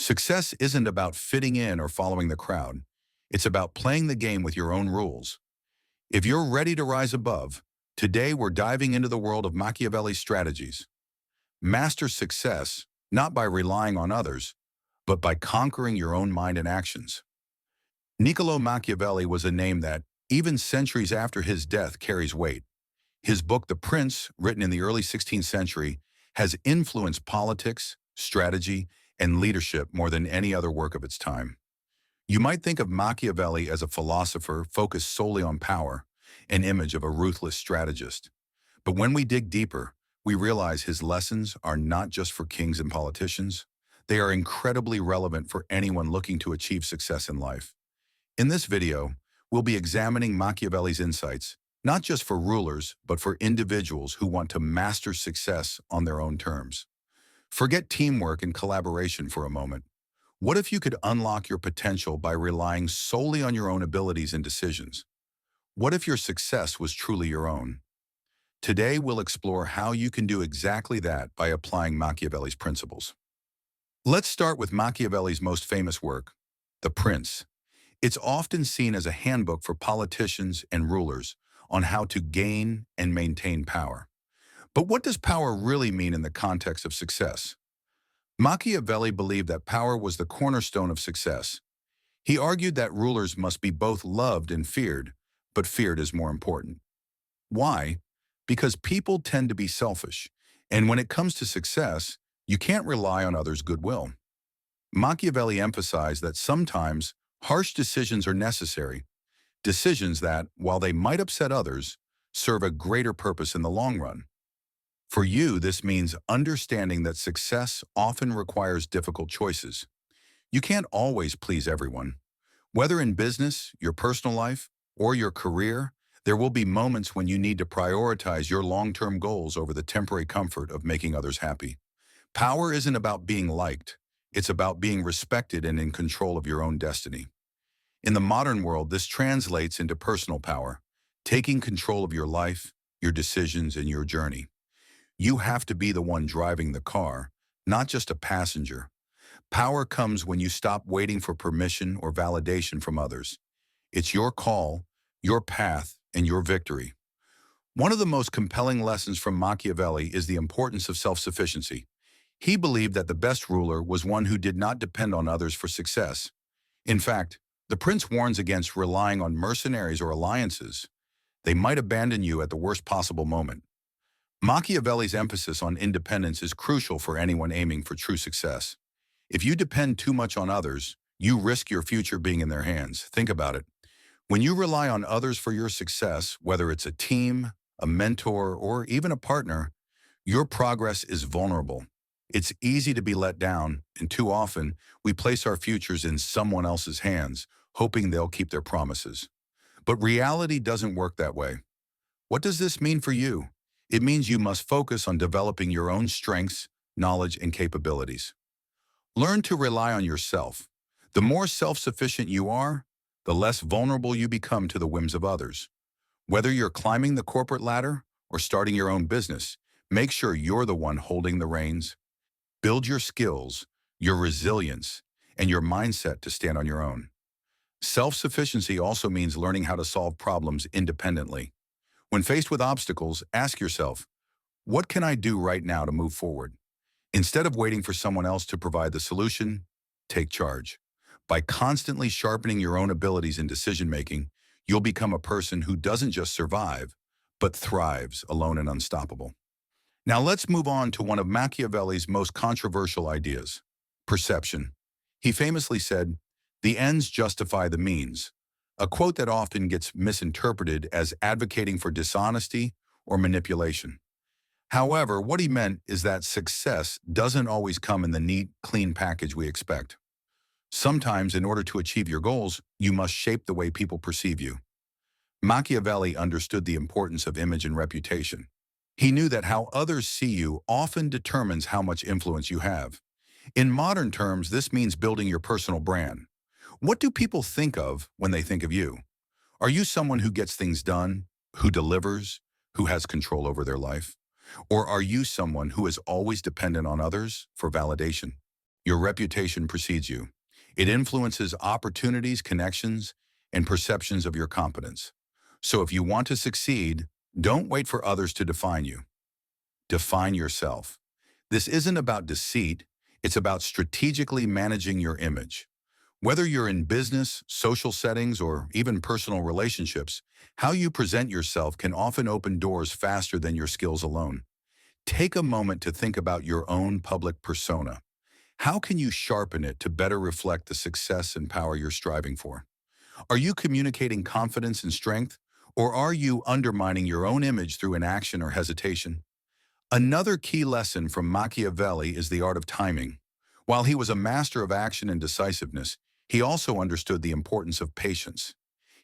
Success isn't about fitting in or following the crowd. It's about playing the game with your own rules. If you're ready to rise above, today we're diving into the world of Machiavelli's strategies. Master success, not by relying on others, but by conquering your own mind and actions. Niccolo Machiavelli was a name that, even centuries after his death, carries weight. His book, The Prince, written in the early 16th century, has influenced politics, strategy, and leadership more than any other work of its time. You might think of Machiavelli as a philosopher focused solely on power, an image of a ruthless strategist. But when we dig deeper, we realize his lessons are not just for kings and politicians. They are incredibly relevant for anyone looking to achieve success in life. In this video, we'll be examining Machiavelli's insights, not just for rulers, but for individuals who want to master success on their own terms. Forget teamwork and collaboration for a moment. What if you could unlock your potential by relying solely on your own abilities and decisions? What if your success was truly your own? Today, we'll explore how you can do exactly that by applying Machiavelli's principles. Let's start with Machiavelli's most famous work, The Prince. It's often seen as a handbook for politicians and rulers on how to gain and maintain power. But what does power really mean in the context of success? Machiavelli believed that power was the cornerstone of success. He argued that rulers must be both loved and feared, but feared is more important. Why? Because people tend to be selfish, and when it comes to success, you can't rely on others' goodwill. Machiavelli emphasized that sometimes harsh decisions are necessary, decisions that, while they might upset others, serve a greater purpose in the long run. For you, this means understanding that success often requires difficult choices. You can't always please everyone. Whether in business, your personal life, or your career, there will be moments when you need to prioritize your long-term goals over the temporary comfort of making others happy. Power isn't about being liked. It's about being respected and in control of your own destiny. In the modern world, this translates into personal power, taking control of your life, your decisions, and your journey. You have to be the one driving the car, not just a passenger. Power comes when you stop waiting for permission or validation from others. It's your call, your path, and your victory. One of the most compelling lessons from Machiavelli is the importance of self-sufficiency. He believed that the best ruler was one who did not depend on others for success. In fact, the prince warns against relying on mercenaries or alliances. They might abandon you at the worst possible moment. Machiavelli's emphasis on independence is crucial for anyone aiming for true success. If you depend too much on others, you risk your future being in their hands. Think about it. When you rely on others for your success, whether it's a team, a mentor, or even a partner, your progress is vulnerable. It's easy to be let down, and too often, we place our futures in someone else's hands, hoping they'll keep their promises. But reality doesn't work that way. What does this mean for you? It means you must focus on developing your own strengths, knowledge, and capabilities. Learn to rely on yourself. The more self-sufficient you are, the less vulnerable you become to the whims of others. Whether you're climbing the corporate ladder or starting your own business, make sure you're the one holding the reins. Build your skills, your resilience, and your mindset to stand on your own. Self-sufficiency also means learning how to solve problems independently. When faced with obstacles, ask yourself, what can I do right now to move forward? Instead of waiting for someone else to provide the solution, take charge. By constantly sharpening your own abilities in decision-making, you'll become a person who doesn't just survive, but thrives alone and unstoppable. Now let's move on to one of Machiavelli's most controversial ideas, perception. He famously said, "The ends justify the means," a quote that often gets misinterpreted as advocating for dishonesty or manipulation. However, what he meant is that success doesn't always come in the neat, clean package we expect. Sometimes, in order to achieve your goals, you must shape the way people perceive you. Machiavelli understood the importance of image and reputation. He knew that how others see you often determines how much influence you have. In modern terms, this means building your personal brand. What do people think of when they think of you? Are you someone who gets things done, who delivers, who has control over their life? Or are you someone who is always dependent on others for validation? your reputation precedes you. It influences opportunities, connections, and perceptions of your competence. So if you want to succeed, don't wait for others to define you. Define yourself. This isn't about deceit, it's about strategically managing your image. Whether you're in business, social settings, or even personal relationships, how you present yourself can often open doors faster than your skills alone. Take a moment to think about your own public persona. How can you sharpen it to better reflect the success and power you're striving for? Are you communicating confidence and strength, or are you undermining your own image through inaction or hesitation? Another key lesson from Machiavelli is the art of timing. While he was a master of action and decisiveness, he also understood the importance of patience.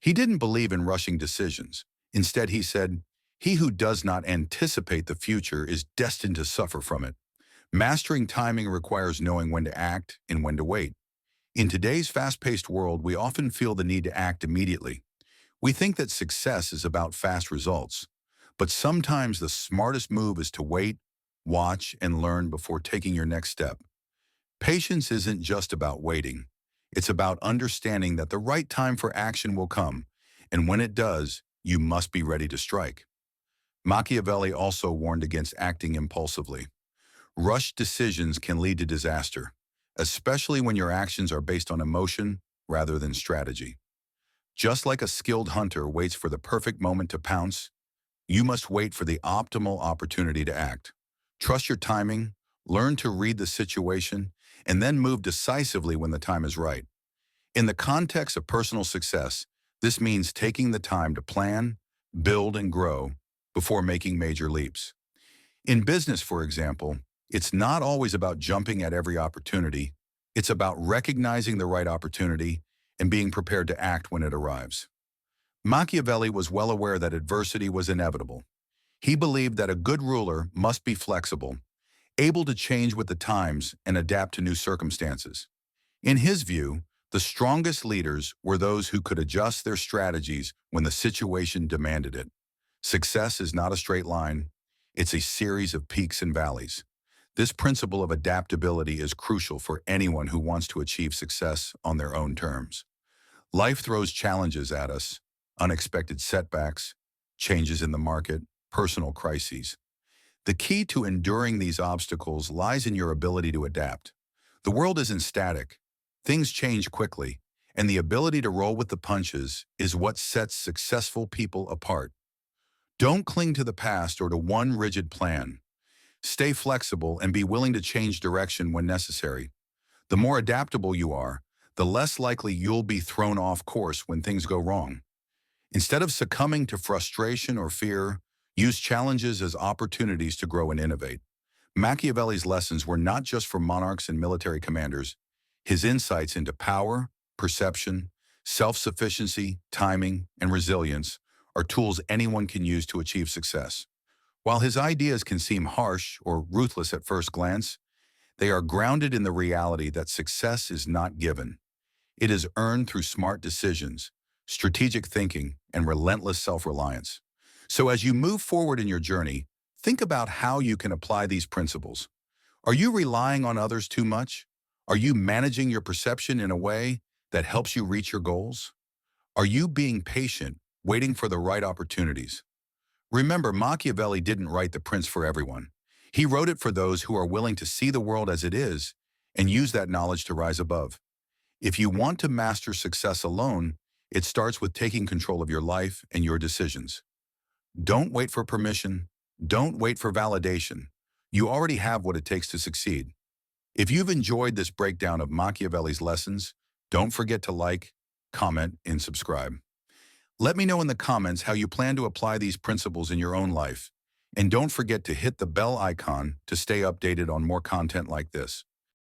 He didn't believe in rushing decisions. Instead, he said, "He who does not anticipate the future is destined to suffer from it." Mastering timing requires knowing when to act and when to wait. In today's fast-paced world, we often feel the need to act immediately. We think that success is about fast results, but sometimes the smartest move is to wait, watch, and learn before taking your next step. Patience isn't just about waiting. It's about understanding that the right time for action will come, and when it does, you must be ready to strike. Machiavelli also warned against acting impulsively. Rushed decisions can lead to disaster, especially when your actions are based on emotion rather than strategy. Just like a skilled hunter waits for the perfect moment to pounce, you must wait for the optimal opportunity to act. Trust your timing, learn to read the situation, and then move decisively when the time is right. In the context of personal success, this means taking the time to plan, build, and grow before making major leaps. In business, for example, it's not always about jumping at every opportunity. It's about recognizing the right opportunity and being prepared to act when it arrives. Machiavelli was well aware that adversity was inevitable. He believed that a good ruler must be flexible, able to change with the times and adapt to new circumstances. In his view, the strongest leaders were those who could adjust their strategies when the situation demanded it. Success is not a straight line. It's a series of peaks and valleys. This principle of adaptability is crucial for anyone who wants to achieve success on their own terms. Life throws challenges at us, unexpected setbacks, changes in the market, personal crises. The key to enduring these obstacles lies in your ability to adapt. The world isn't static. Things change quickly, and the ability to roll with the punches is what sets successful people apart. Don't cling to the past or to one rigid plan. Stay flexible and be willing to change direction when necessary. The more adaptable you are, the less likely you'll be thrown off course when things go wrong. Instead of succumbing to frustration or fear, use challenges as opportunities to grow and innovate. Machiavelli's lessons were not just for monarchs and military commanders. His insights into power, perception, self-sufficiency, timing, and resilience are tools anyone can use to achieve success. While his ideas can seem harsh or ruthless at first glance, they are grounded in the reality that success is not given. It is earned through smart decisions, strategic thinking, and relentless self-reliance. So as you move forward in your journey, think about how you can apply these principles. Are you relying on others too much? Are you managing your perception in a way that helps you reach your goals? Are you being patient, waiting for the right opportunities? Remember, Machiavelli didn't write The Prince for everyone. He wrote it for those who are willing to see the world as it is and use that knowledge to rise above. If you want to master success alone, it starts with taking control of your life and your decisions. Don't wait for permission. Don't wait for validation. You already have what it takes to succeed. If you've enjoyed this breakdown of Machiavelli's lessons, don't forget to like, comment, and subscribe. Let me know in the comments how you plan to apply these principles in your own life. And don't forget to hit the bell icon to stay updated on more content like this.